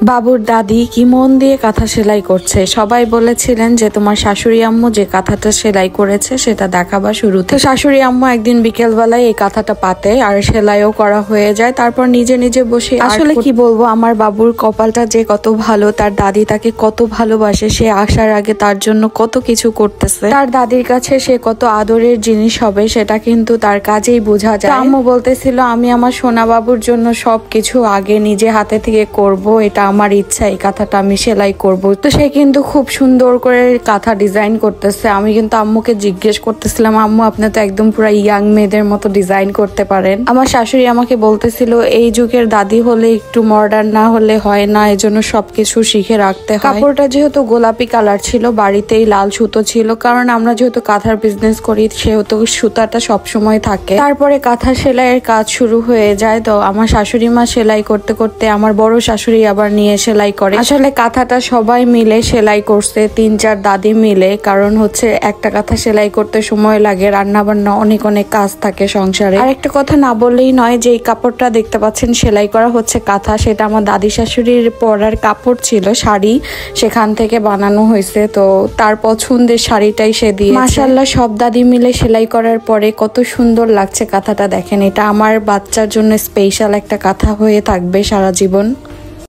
বাবুর দাদি কি মন দিয়ে কাঁথা সেলাই করছে। সবাই বলেছিলেন যে তোমার শাশুড়ি আম্মু যে কাঁথাটা সেলাই করেছে সেটা দেখাবা শুরুতে। শাশুড়ি আম্মু একদিন বিকেল বেলায় এই কাঁথাটা পাতে আর সেলাইও করা হয়ে যায়, তারপর নিজে নিজে বসে। আসলে কি বলবো, আমার বাবুর কপালটা যে কত ভালো, তার দাদি তাকে কত ভালোবাসে। সে আসার আগে তার জন্য কত কিছু করতেছে, তার দাদির কাছে সে কত আদরের জিনিস হবে সেটা কিন্তু তার কাজেই বোঝা যায়। আম্মু বলতেছিল আমি আমার সোনা বাবুর জন্য সবকিছু আগে নিজে হাতে থেকে করব, এটা আমার ইচ্ছা, এই কাঁথাটা আমি সেলাই করব। তো সে কিন্তু খুব সুন্দর করে কাঁথা ডিজাইন করতেছে। আমি কিন্তু আম্মুকে জিজ্ঞেস করতেছিলাম, আম্মু আপনি তো একদম পুরো ইয়াং মেয়েদের মতো ডিজাইন করতে পারেন। আমার শাশুড়ি আমাকে বলতেছিল এই যুগের দাদি হলে একটু মডার্ন না হলে হয় না, এজন্য সবকিছু শিখে রাখতে হয়। কাপড়টা যেহেতু গোলাপি কালার ছিল, বাড়িতেই লাল সুতো ছিল, কারণ আমরা যেহেতু কাঁথার বিজনেস করি সেহেতু সুতাটা সবসময় থাকে। তারপরে কাঁথা সেলাইয়ের কাজ শুরু হয়ে যায়। তো আমার শাশুড়ি মা সেলাই করতে করতে আমার বড় শাশুড়ি আবার নিয়ে সেলাই করে। আসলে কাঁথাটা সবাই মিলে সেলাই করছে, 3-4 দাদি মিলে, কারণ হচ্ছে একটা কাঁথা সেলাই করতে সময় লাগে, রান্না বান্না অনেক অনেক কাজ থাকে সংসারে। আর একটা কথা না বললেই নয়, যে এই কাপড়টা দেখতে পাচ্ছেন সেলাই করা হচ্ছে কাঁথা, সেটা আমার দাদি শাশুড়ির পরার কাপড় ছিল, শাড়ি, সেখান থেকে বানানো হয়েছে। তো তার পছন্দের শাড়িটাই সে দিয়ে। মাশাআল্লাহ, সব দাদি মিলে সেলাই করার পরে কত সুন্দর লাগছে কাঁথাটা। দেখেন, এটা আমার বাচ্চার জন্য স্পেশাল একটা কাঁথা হয়ে থাকবে সারা জীবন।